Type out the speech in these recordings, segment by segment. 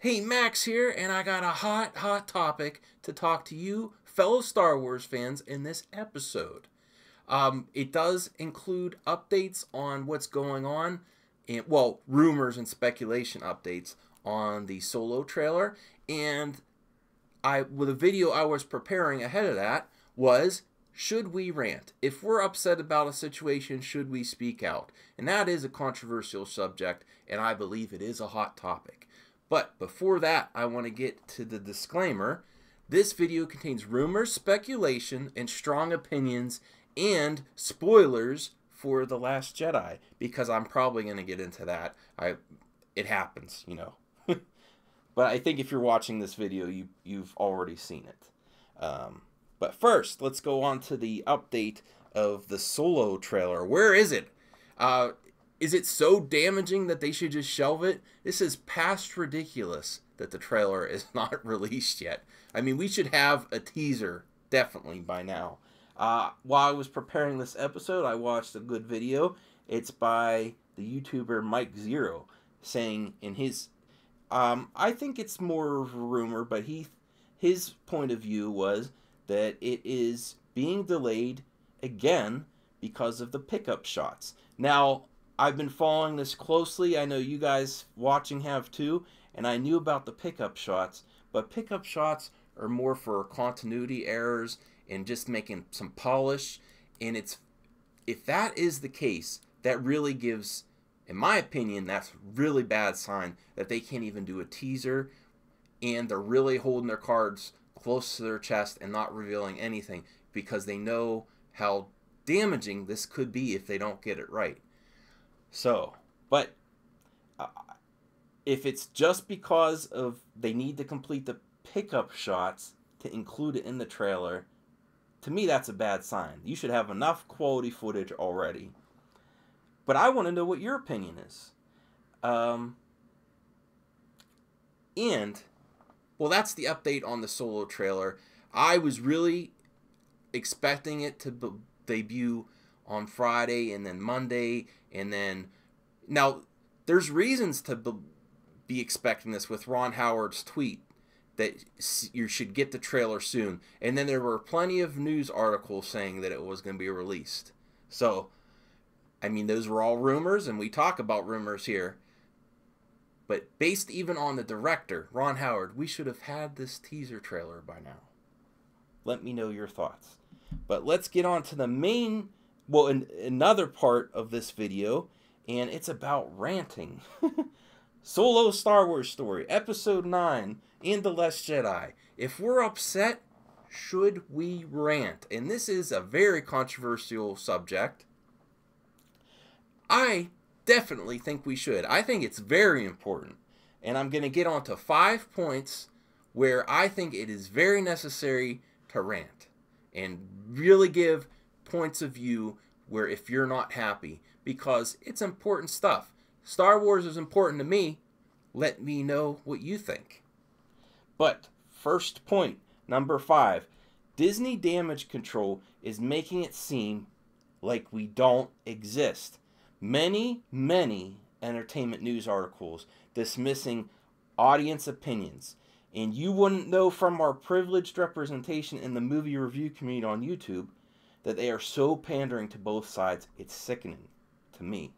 Hey, Max here, and I got a hot topic to talk to you, fellow Star Wars fans, in this episode. It does include updates on what's going on, and well, rumors and speculation updates on the Solo trailer, and with a video I was preparing ahead of that was, should we rant? If we're upset about a situation, should we speak out? And that is a controversial subject, and I believe it is a hot topic. But before that, I want to get to the disclaimer. This video contains rumors, speculation, and strong opinions, and spoilers for The Last Jedi, because I'm probably going to get into that. It happens, you know. But I think if you're watching this video, you've already seen it. But first, let's go on to the update of the Solo trailer. Where is it? Is it so damaging that they should just shelve it? This is past ridiculous that the trailer is not released yet. I mean, we should have a teaser, definitely, by now. While I was preparing this episode, I watched a good video. It's by the YouTuber Mike Zero, saying in his... I think it's more of a rumor, but his point of view was that it is being delayed again because of the pickup shots. Now, I've been following this closely. I know you guys watching have too, and I knew about the pickup shots, but pickup shots are more for continuity errors and just making some polish. And if that is the case, that really gives, in my opinion, that's a really bad sign that they can't even do a teaser, and they're really holding their cards close to their chest and not revealing anything because they know how damaging this could be if they don't get it right. So, but if it's just because of they need to complete the pickup shots to include it in the trailer, to me that's a bad sign. You should have enough quality footage already. But I want to know what your opinion is. And, well, that's the update on the Solo trailer. I was really expecting it to debut on Friday and then Monday, and then now there's reasons to be expecting this with Ron Howard's tweet that you should get the trailer soon, and then there were plenty of news articles saying that it was going to be released. So I mean, those were all rumors, and we talk about rumors here, but based even on the director, Ron Howard, we should have had this teaser trailer by now. Let me know your thoughts. But let's get on to the main, well, another part of this video, and it's about ranting. Solo Star Wars Story, Episode 9, and The Last Jedi. If we're upset, should we rant? And this is a very controversial subject. I definitely think we should. I think it's very important. And I'm going to get on to 5 points where I think it is very necessary to rant. And really give points of view where if you're not happy. Because it's important stuff. Star Wars is important to me. Let me know what you think. But, first point, number 5. Disney damage control is making it seem like we don't exist. Many entertainment news articles dismissing audience opinions. And you wouldn't know from our privileged representation in the movie review community on YouTube that they are so pandering to both sides. It's sickening to me.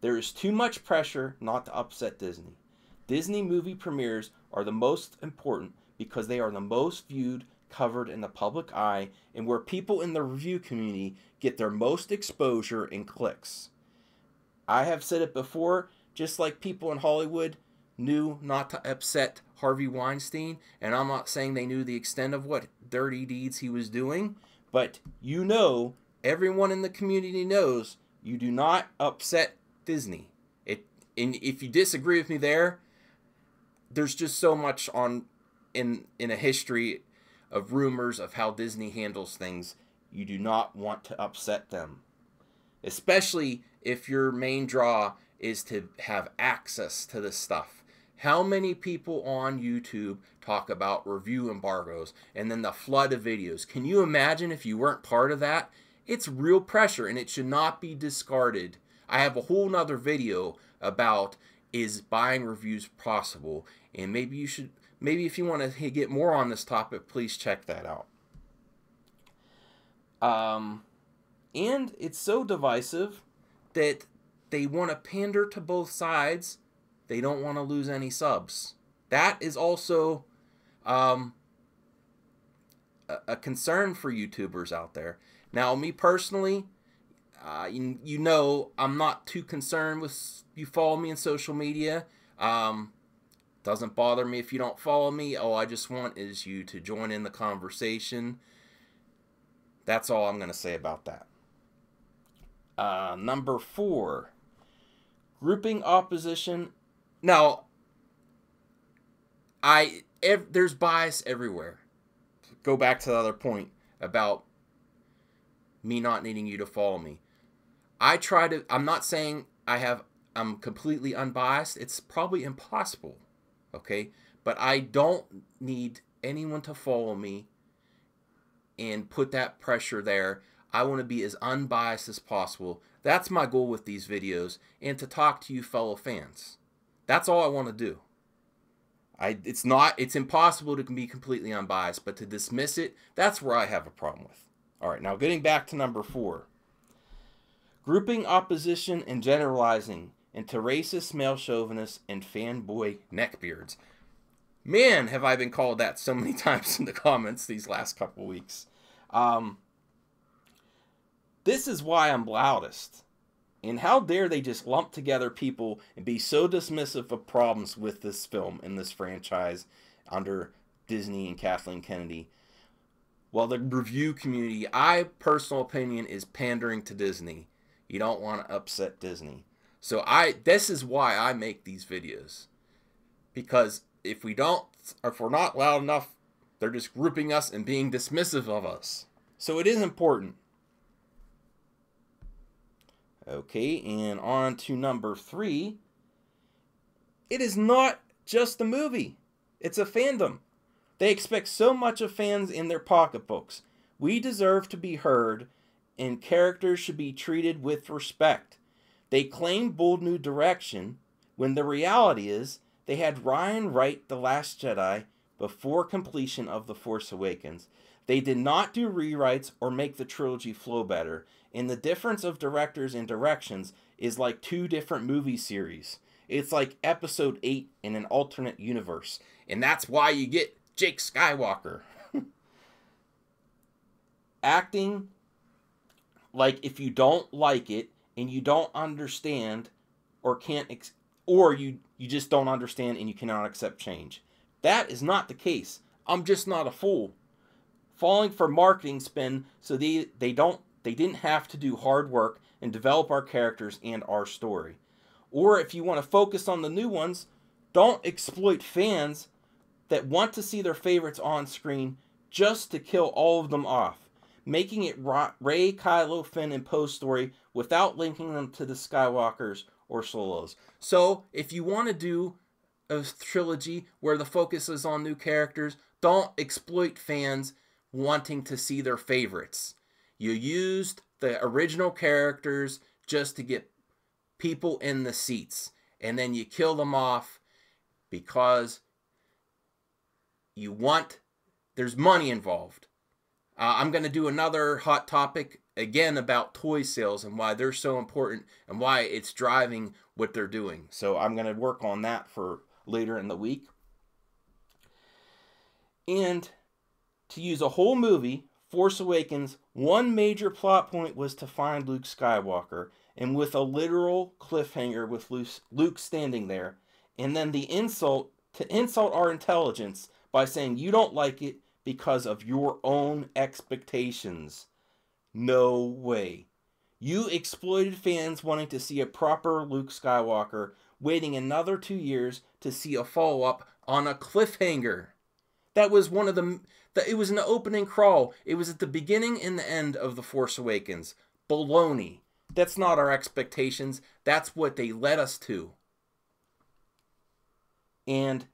There is too much pressure not to upset Disney. Disney movie premieres are the most important because they are the most viewed, covered in the public eye, and where people in the review community get their most exposure and clicks. I have said it before, just like people in Hollywood knew not to upset Harvey Weinstein, and I'm not saying they knew the extent of what dirty deeds he was doing, but you know, everyone in the community knows you do not upset Disney. And if you disagree with me there's just so much in a history of rumors of how Disney handles things. You do not want to upset them. Especially if your main draw is to have access to this stuff. How many people on YouTube talk about review embargoes and then the flood of videos? Can you imagine if you weren't part of that? It's real pressure, and it should not be discarded. I have a whole nother video about is buying reviews possible, And maybe if you want to get more on this topic, please check that out. And it's so divisive that they want to pander to both sides. They don't want to lose any subs. That is also a concern for YouTubers out there. Now, me personally, you know, I'm not too concerned with you follow me on social media. Doesn't bother me if you don't follow me. All I just want is you to join in the conversation. That's all I'm going to say about that. Number 4, grouping opposition. Now, there's bias everywhere. Go back to the other point about me not needing you to follow me. I'm not saying I'm completely unbiased. It's probably impossible, okay? But I don't need anyone to follow me and put that pressure there. I want to be as unbiased as possible. That's my goal with these videos, and to talk to you fellow fans. That's all I want to do. It's impossible to be completely unbiased, but to dismiss it, that's where I have a problem with. All right, now getting back to number 4. Grouping opposition and generalizing into racist, male chauvinists, and fanboy neckbeards. Man, have I been called that so many times in the comments these last couple weeks. This is why I'm loudest. And how dare they just lump together people and be so dismissive of problems with this film and this franchise under Disney and Kathleen Kennedy. Well, the review community, personal opinion, is pandering to Disney. You don't want to upset Disney. So this is why I make these videos. Because if we're not loud enough, they're just grouping us and being dismissive of us. So it is important. Okay, and on to number 3. It is not just a movie. It's a fandom. They expect so much of fans in their pocketbooks. We deserve to be heard, and characters should be treated with respect. They claim bold new direction, when the reality is they had Ryan write The Last Jedi before completion of The Force Awakens. They did not do rewrites or make the trilogy flow better. And the difference of directors and directions is like 2 different movie series. It's like episode 8 in an alternate universe. And that's why you get Jake Skywalker. Acting like if you don't like it and you don't understand or can't, or you just don't understand and you cannot accept change. That is not the case. I'm just not a fool. Falling for marketing spin so they didn't have to do hard work and develop our characters and our story. Or if you want to focus on the new ones, don't exploit fans that want to see their favorites on screen just to kill all of them off, making it Rey, Kylo, Finn, and Poe's story without linking them to the Skywalkers or Solos. So if you want to do a trilogy where the focus is on new characters, don't exploit fans wanting to see their favorites. You used the original characters just to get people in the seats. And then you kill them off because there's money involved. I'm going to do another hot topic again about toy sales and why they're so important and why it's driving what they're doing. So I'm going to work on that for later in the week. And to use a whole movie, Force Awakens, one major plot point was to find Luke Skywalker, and with a literal cliffhanger with Luke standing there, and then the insult our intelligence by saying you don't like it because of your own expectations. No way. You exploited fans wanting to see a proper Luke Skywalker, waiting another 2 years to see a follow-up on a cliffhanger. That was one of it was an opening crawl. It was at the beginning and the end of The Force Awakens. Baloney. That's not our expectations. That's what they led us to. And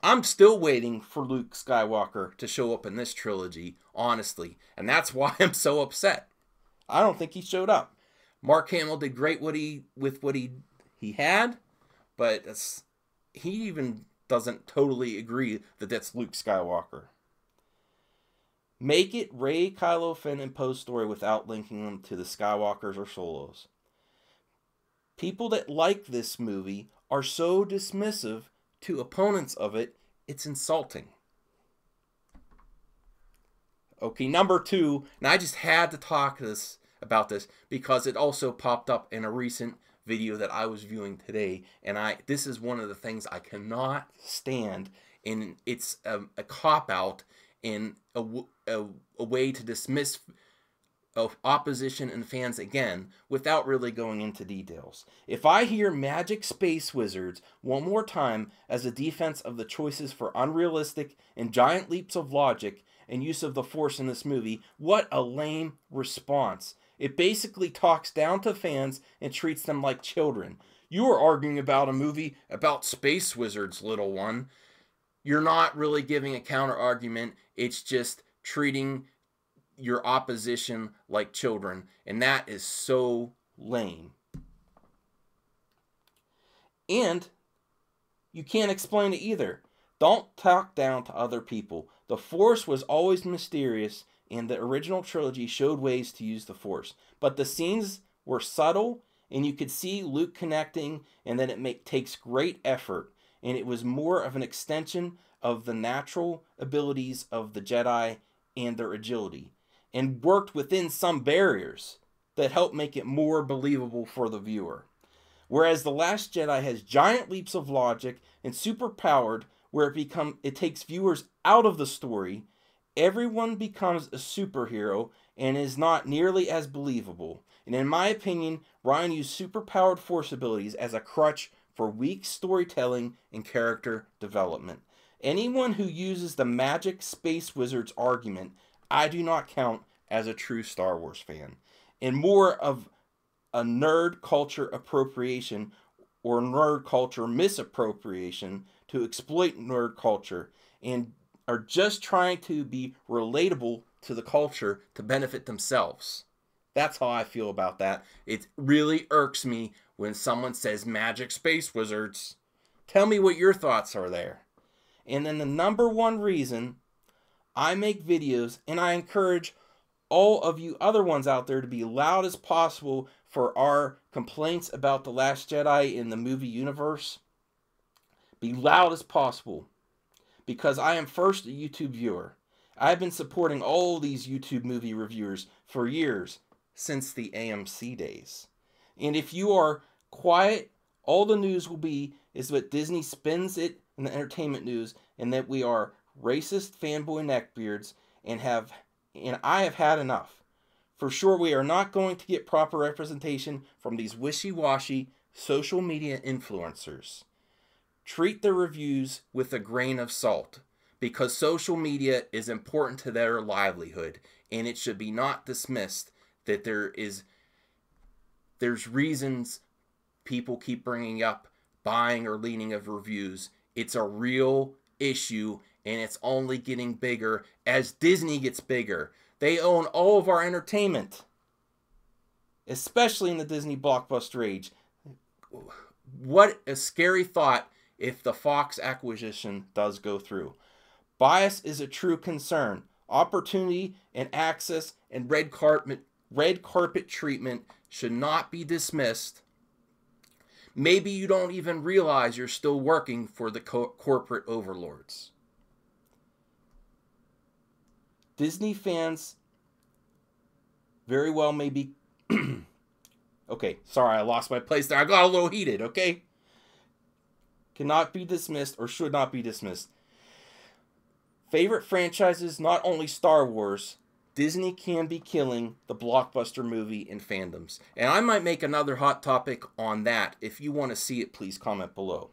I'm still waiting for Luke Skywalker to show up in this trilogy, honestly. And that's why I'm so upset. I don't think he showed up. Mark Hamill did great with what he had, but he even doesn't totally agree that that's Luke Skywalker. Make it Rey, Kylo, Finn, and Poe's story without linking them to the Skywalkers or Solos. People that like this movie are so dismissive to opponents of it, it's insulting. Okay, number 2, and I just had to talk about this because it also popped up in a recent video that I was viewing today, and this is one of the things I cannot stand, and it's a cop-out and a way to dismiss of opposition and fans again without really going into details. If I hear magic space wizards one more time as a defense of the choices for unrealistic and giant leaps of logic and use of the Force in this movie, what a lame response. It basically talks down to fans and treats them like children. You are arguing about a movie about space wizards, little one. You're not really giving a counter argument. It's just treating your opposition like children, and that is so lame. And you can't explain it either. Don't talk down to other people. The Force was always mysterious, and the original trilogy showed ways to use the Force, but the scenes were subtle, and you could see Luke connecting, and then it takes great effort, and it was more of an extension of the natural abilities of the Jedi and their agility, and worked within some barriers that helped make it more believable for the viewer. Whereas The Last Jedi has giant leaps of logic and superpowered where it takes viewers out of the story, everyone becomes a superhero and is not nearly as believable. And in my opinion, Rian used superpowered Force abilities as a crutch for weak storytelling and character development. Anyone who uses the magic space wizards argument, I do not count as a true Star Wars fan, and more of a nerd culture appropriation or nerd culture misappropriation to exploit nerd culture, and are just trying to be relatable to the culture to benefit themselves. That's how I feel about that. It really irks me when someone says magic space wizards. Tell me what your thoughts are there. And then the number one reason I make videos, and I encourage all of you other ones out there to be loud as possible for our complaints about The Last Jedi in the movie universe. Be loud as possible, because I am first a YouTube viewer. I've been supporting all these YouTube movie reviewers for years, since the AMC days. And if you are quiet, all the news will be is that Disney spins it in the entertainment news, and that we are racist fanboy neckbeards, and I have had enough. For sure, we are not going to get proper representation from these wishy-washy social media influencers. Treat their reviews with a grain of salt, because social media is important to their livelihood, and it should be not dismissed that there's reasons people keep bringing up buying or leaning of reviews. It's a real issue, and it's only getting bigger as Disney gets bigger. They own all of our entertainment, especially in the Disney blockbuster age. What a scary thought if the Fox acquisition does go through. Bias is a true concern. Opportunity and access and red carpet treatment should not be dismissed. Maybe you don't even realize you're still working for the corporate overlords. Disney fans very well may be... Okay, sorry, I lost my place there. I got a little heated, okay? Cannot be dismissed or should not be dismissed. Favorite franchises, not only Star Wars, Disney can be killing the blockbuster movie in fandoms. And I might make another hot topic on that. If you want to see it, please comment below.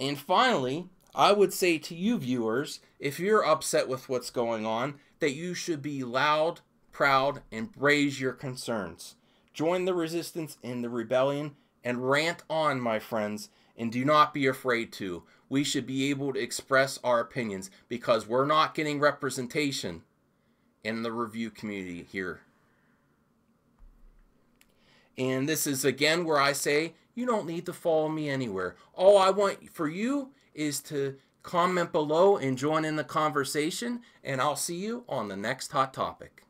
And finally, I would say to you viewers, if you're upset with what's going on, that you should be loud, proud, and raise your concerns. Join the resistance in the rebellion and rant on, my friends, and do not be afraid to. We should be able to express our opinions because we're not getting representation in the review community here. And this is again where I say you don't need to follow me anywhere. All I want for you is to comment below and join in the conversation, and I'll see you on the next hot topic.